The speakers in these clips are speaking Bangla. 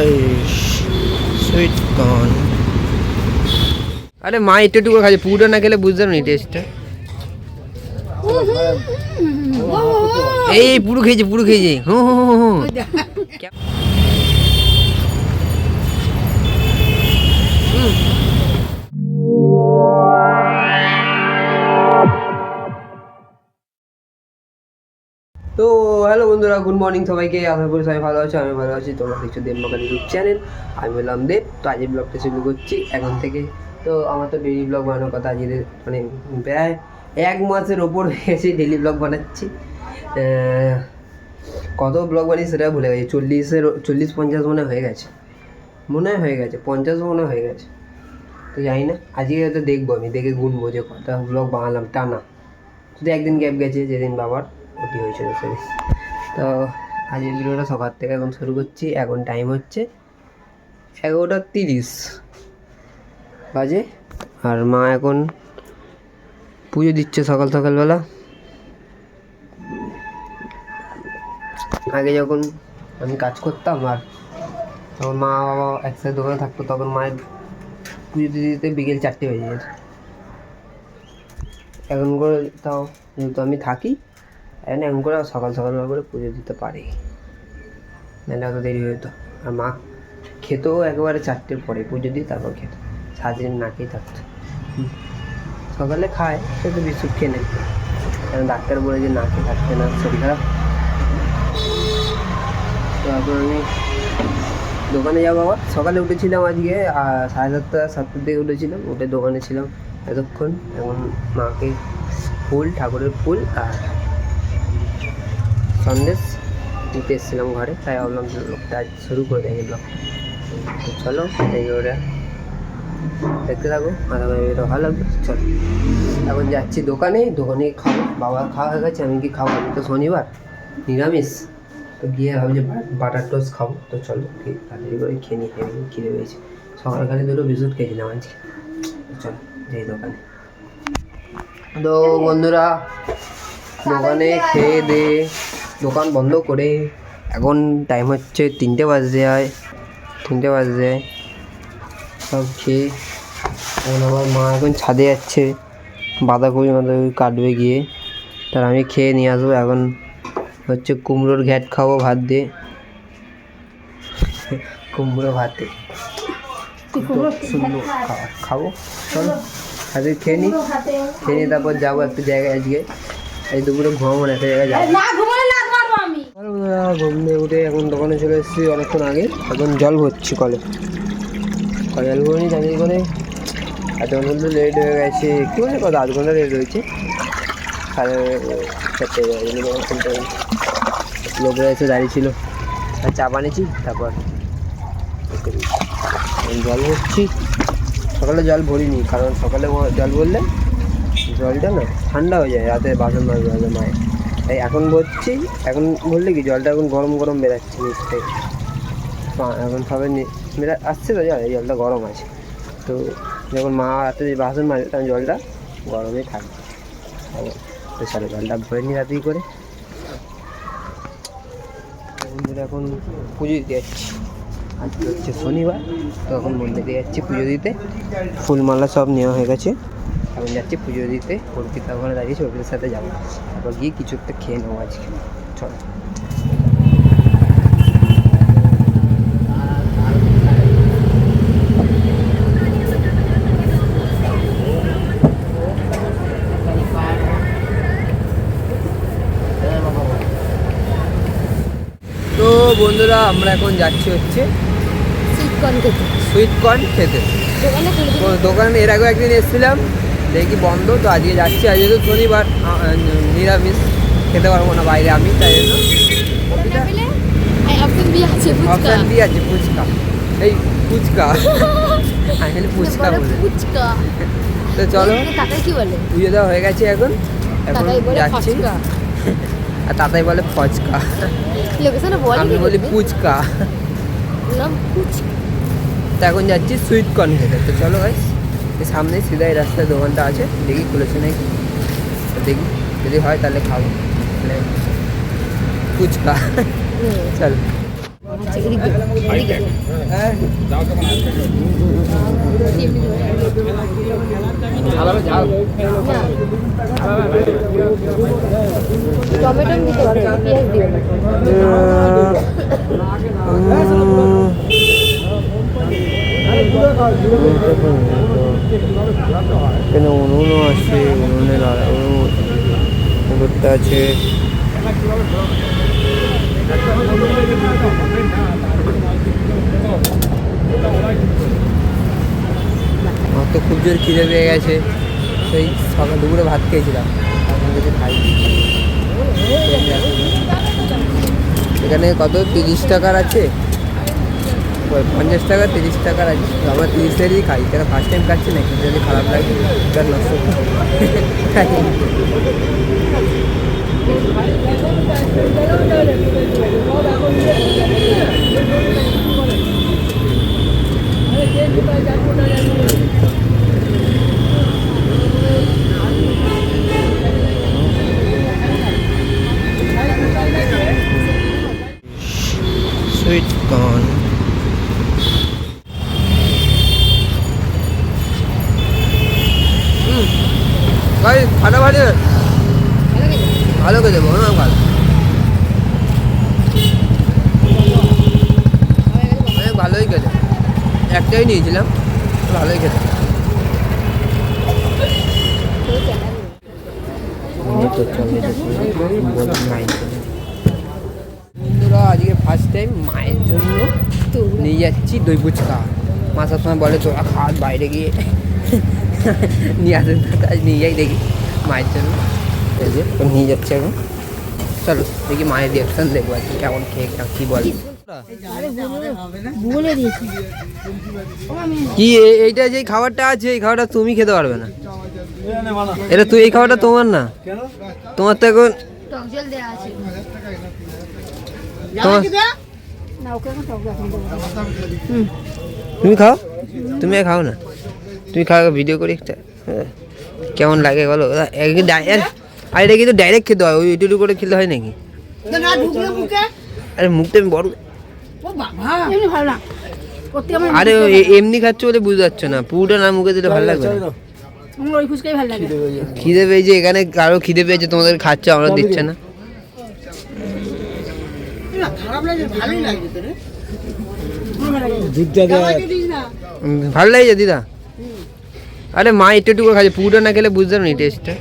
Guys, sweet corn. আরে মা একটু করে খাচ্ছে, পুরো না খেলে বুঝতে পারো নি টেস্টটা। এই পুরো খেয়েছে হুঁ হুঁ হুঁ হুঁ। তো হ্যালো বন্ধুরা, গুড মর্নিং সবাইকে। আশা করি সবাই ভালো আছো, আমি ভালো আছি। তোমরা দেখছো দেবমাকার ইউটিউব চ্যানেল। আমি বললাম দেব। তো আজকে ব্লগটা শুরু করছি এখন থেকে। তো আমার তো ডেইলি ব্লগ বানানোর কথা, আজকে মানে প্রায় 1 মাসের ওপর হয়ে গেছে ডেইলি ব্লগ বানাচ্ছি। কত ব্লগ বানিয়ে সেটা ভুলে গেছি। 40-50 মনে হয়ে গেছে, 50 মনে হয়ে গেছে। তো জানি না, আজকে হয়তো দেখবো, আমি দেখে গুনবো যে কটা ব্লগ বানালাম টানা। শুধু একদিন গ্যাপ গেছে, যেদিন বাবার ওটি হয়েছিল সেদিন। তো আজকের ভিডিওটা সকাল থেকে এখন শুরু করছি। এখন টাইম হচ্ছে 11:30 বাজে। আর মা এখন পুজো দিচ্ছে সকালবেলা। আগে যখন আমি কাজ করতাম আর তখন মা বাবা একসাথে দোকানে থাকতো, তখন মায়ের পুজো দিতে বিকেল 4টে বেজে যেত। এখন করে তাও যেহেতু আমি থাকি, এখন করে সকালবেলা করে পুজো দিতে পারি, নাহলে অত দেরি হতো। আর মা খেতেও একেবারে 4টের পরে পুজো দিয়ে তারপর খেত, সারাদিন না খেয়ে থাকতো। সকালে খায়, সে তো বিস্কুট খেয়ে নেয়, কারণ ডাক্তার বলে যে না খেয়ে থাকতে না, শরীর খারাপ। তো এখন আমি দোকানে যাবো। আবার সকালে উঠেছিলাম আজকে 7:30-7টার দিকে উঠেছিলাম, উঠে দোকানে ছিলাম এতক্ষণ। এখন মাকে ঠাকুরের ফুল আর সন্দেশ দিতে এসেছিলাম ঘরে, তাই ভাবলাম ব্লগটা আজ শুরু করে দেয় ব্লগ। তো চলো দেখে ওরা দেখতে থাকো, আর আমার ভিডিও ভালো লাগবে। চলো এখন যাচ্ছি দোকানে খাবো। বাবা খাওয়া হয়ে গেছে, আমি কি খাবো? আমি তো শনিবার নিরামিষ, তো গিয়ে ভাবছি বাটার টোস্ট খাবো। তো চলো তাড়াতাড়ি করে খেয়ে নিই, খিদে পেয়েছি। সকালখানে 2টো বিস্কুট খেয়েছিলাম আজকে। চলো যাই দোকানে। তো বন্ধুরা, দোকানে খেয়ে দিয়ে দোকান বন্ধ করে এখন টাইম হচ্ছে 3টে বাজতে যায়। সব খেয়ে এখন আমার মা এখন ছাদে যাচ্ছে, বাঁধাকপি কাটবে গিয়ে, তার আমি খেয়ে নিয়ে আসবো। এখন হচ্ছে কুমড়োর ঘ্যাট খাবো ভাত দিয়ে, কুমড়ো ভাতে সুন্দর খাবো। চলো আজকে খেয়ে নিই, তারপর যাবো একটা জায়গায়। আজকে এই দুপুরে ঘুমাবো না, একটা জায়গায় যাবো। ঘুম দিয়ে উঠে এখন দোকানে চলে এসেছি অনেকক্ষণ আগে। এখন জল ভরছি কলে জল ভরে নিই তাড়াতাড়ি করে। এত ঘন্টা লেট হয়ে গেছে, কি বলে কত 8 ঘন্টা লেট হয়েছে। 4:30 লোকরা এসে দাঁড়িয়ে ছিল, আর চা বানিয়েছি। তারপর জল ভরছি। সকালে জল ভরিনি, কারণ সকালে জল ভরলে জলটা না ঠান্ডা হয়ে যায়, রাতে বাসন মাজবে মায়ের। তাই এখন ভরছি। এখন ভরলে কি জলটা এখন গরম বেরাচ্ছে নিচ থেকে। এখন সবাই আসছে তো জল, এই জলটা গরম আছে। তো যখন মা রাতে বাসন মাজবে তখন জলটা গরমে থাকবে। তো চলো জলটা ভরে নিই রাতেই করে। এখন পুজো দিতে যাচ্ছি, আজকে হচ্ছে শনিবার। তো এখন মন্দিরে যাচ্ছি পুজো দিতে। ফুলমালা সব নেওয়া হয়ে গেছে, এখন যাচ্ছি পুজো দিতে। অর্পিতা ওখানে দাঁড়িয়েছি, অর্পিতার সাথে যাবো। তারপর গিয়ে কিছু একটা খেয়ে নেবো আজকে। চলো। তো বন্ধুরা, আমরা এখন যাচ্ছি হচ্ছে সুইট কর্ন খেতে। দোকানে এর আগেও একদিন এসেছিলাম, দেখি বন্ধ। তো আজকে যাচ্ছি, আজকে তো শনিবার, নিরামিষ খেতে পারবো না বাইরে আমি, তাই জন্য অপশান বি আছে ফুচকা। এই ফুচকা আমি ফুচকা বলে। তো চলো, পুজো দেওয়া হয়ে গেছে, এখন যাচ্ছি। আর তাতাই বলে ফচকা, আমি বলি ফুচকা। তো এখন যাচ্ছি সুইট কর্ন খেতে। তো চলো ভাই, সামনে সিধা এই রাস্তায় দোকানটা আছে, দেখি খুলেছে নাকি। দেখি যদি হয় তাহলে খাবো ফুচকা। চল যাচ্ছে এদিকে এদিকে টমেটো দিতে পারো, পেঁয়াজ দিও না। এখানে উনুনও আছে, উনুনের উনুনটা আছে। আমার তো খুব জোর খিদে পেয়ে গেছে, সেই সকাল দুপুরে ভাত খেয়েছিলাম, এখন কিছু খাইনি। এখানে কত 30 টাকার আছে, 50 টাকা 30 টাকার আছে। আমরা 30 টাকারই খাই, কেন ফার্স্ট টাইম খাচ্ছি না, কিন্তু যদি খারাপ লাগে তার নষ্ট সুইট কর্ন। ভাই ফাটাফাটি ভালো করে দেবো না, ভালো অনেক ভালোই খেতে, একটাই নিয়েছিলাম, ভালোই খেতে। বন্ধুরা আজকে ফার্স্ট টাইম মায়ের জন্য নিয়ে যাচ্ছি দই ফুচকা। মা সবসময় বলে তোরা খাওয়ার বাইরে গিয়ে নিয়ে আসেন, আজ নিয়ে যাই দেখি মায়ের জন্য, এই যে নিয়ে যাচ্ছে এখন। চলো দেখি মায়ের রিয়াকশন দেখবো আর কি, কেমন খেয়ে কী বলে। কি এইটা যে খাবারটা আছে, এই খাবারটা তুমি খেতে পারবে না, এটা তুই এই খাবারটা তোমার না, তোমার তো এখন তুমি খাও, তুমি খাও না, তুমি খাও, ভিডিও করি একটা, কেমন লাগে বলো। আর এটা কিন্তু ডাইরেক্ট খেতে হয়, ওই ইউটিউব করে খেতে হয় নাকি? আরে মুখটা আমি বড়, আরে এমনি খাচ্ছ বলে বুঝতে পারছো না, পুরোটা না মুখে দিলে ভালো লাগবে না। খিদে পেয়েছে, এখানে কারো খিদে পেয়েছে, তোমাদের খাচ্ছ, আমরা দিচ্ছে না। ভালো লাগছে দিদা? আরে মা একটু একটু করে খাচ্ছে, পুরোটা না খেলে বুঝতে পারো নি টেস্টটা।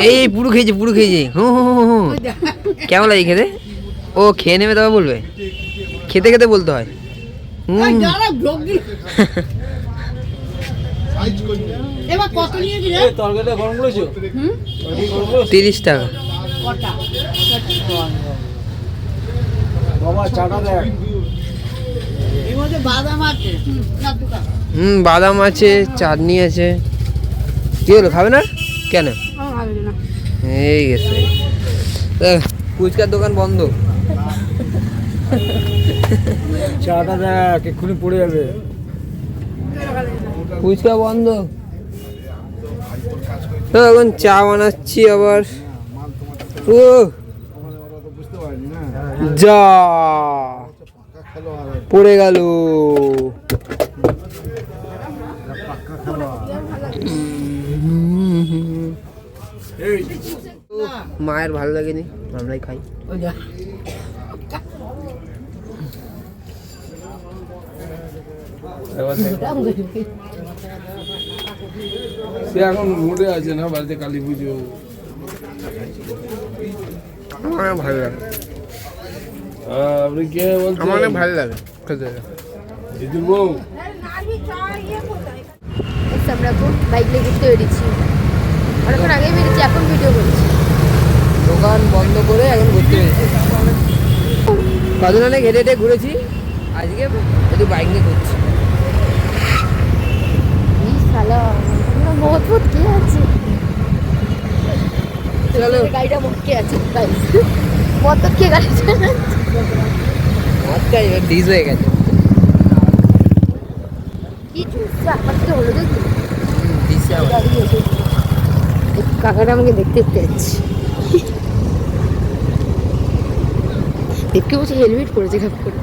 এই পুরো খেয়েছে, পুরো খেয়েছে, কেমন লাগে খেতে? ও খেয়ে নেবে তবে বলবে, খেতে খেতে বলতে হয়। 30 টাকা। বাদাম আছে, চাটনি আছে। কি হলো, খাবে না কেন? এই গেছে, ফুচকার দোকান বন্ধ। চাটা দেখ, এক্ষুনি পড়ে যাবে, ফুচকা বন্ধ। এখন চা বানাচ্ছি আবার, ও যা পড়ে গেল। মায়ের ভালো লাগেনি, আমরাই খাই। সে এখন মুডে আছে না, বাড়িতে কালী পুজো। আমার ভালো লাগে, আপনি কে বলছেন? আমার ভালো লাগে খেতে। দিদির বউ আমরা এখন বাইক নিয়ে ঘুরতে বেরিয়েছি, অনেকক্ষণ আগেই বেরিয়েছি, এখন ভিডিও করছি। দোকান বন্ধ করে এখন ঘুরতে পেরেছি, কদিন অনেক হেঁটে হেঁটে ঘুরেছি, আজকে একটু বাইক নিয়ে ঘুরছি। মহৎ কে আছে, চলো গাড়িটা কে আছে, মত কে গাড়ি ডিজ হয়ে গেছে। কি আমার থেকে হলো দেখি, ডিজ কাকাটা আমাকে দেখতে যাচ্ছি। দেখতে বলছে হেলমেট পরেছে খাপ করে,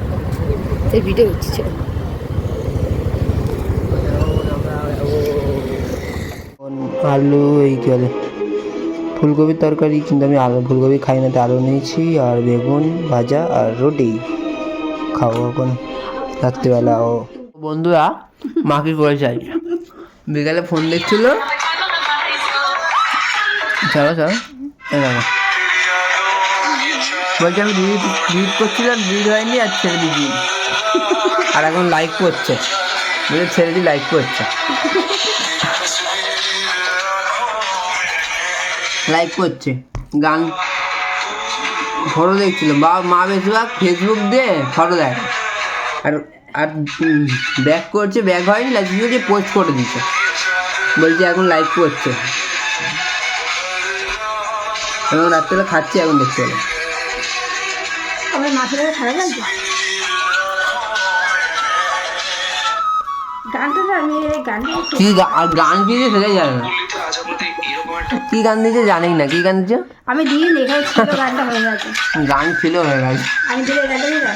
তাই ভিডিও হচ্ছে ছিল। আলু এই কি বলে ফুলকপির তরকারি, কিন্তু আমি আলু ফুলকপি খাই না, তো আলু নিয়েছি আর বেগুন ভাজা আর রুটি খাবো এখন রাত্রিবেলা। ও বন্ধুরা মা কি করে চাই বিকালে ফোন দেখছিল, চলো চলো বলছি আমি ডিলিট করছিলাম, ডিলিট হয়নি আর ছেড়ে দিচ্ছি, আর এখন লাইক করছে, বলে ছেড়ে দিই লাইক করছে, লাইক করছে, গান ফটো দেখছিল বা মা বেশিরভাগ ফেসবুক দিয়ে ফটো দেয়, আর আর ব্যাক করছে, ব্যাক হয়নি, লাইক দিয়ে পোস্ট করে দিচ্ছে, বলছে এখন লাইক করছে, এখন রাত্রেবেলা খাচ্ছি, এখন দেখতে পেলাম। আমার মাথাটা খারাপ লাগছে গানটা, না আমি গানটা কি গান কি দিয়ে সেটাই জানে না, কি গান দিয়েছে জানি না, কি গান দিচ্ছে আমি দিয়ে এখানে ছিল গানটা হয়ে গেছে, গান ছিল হয়ে গেছে। আমি দিলে গানটা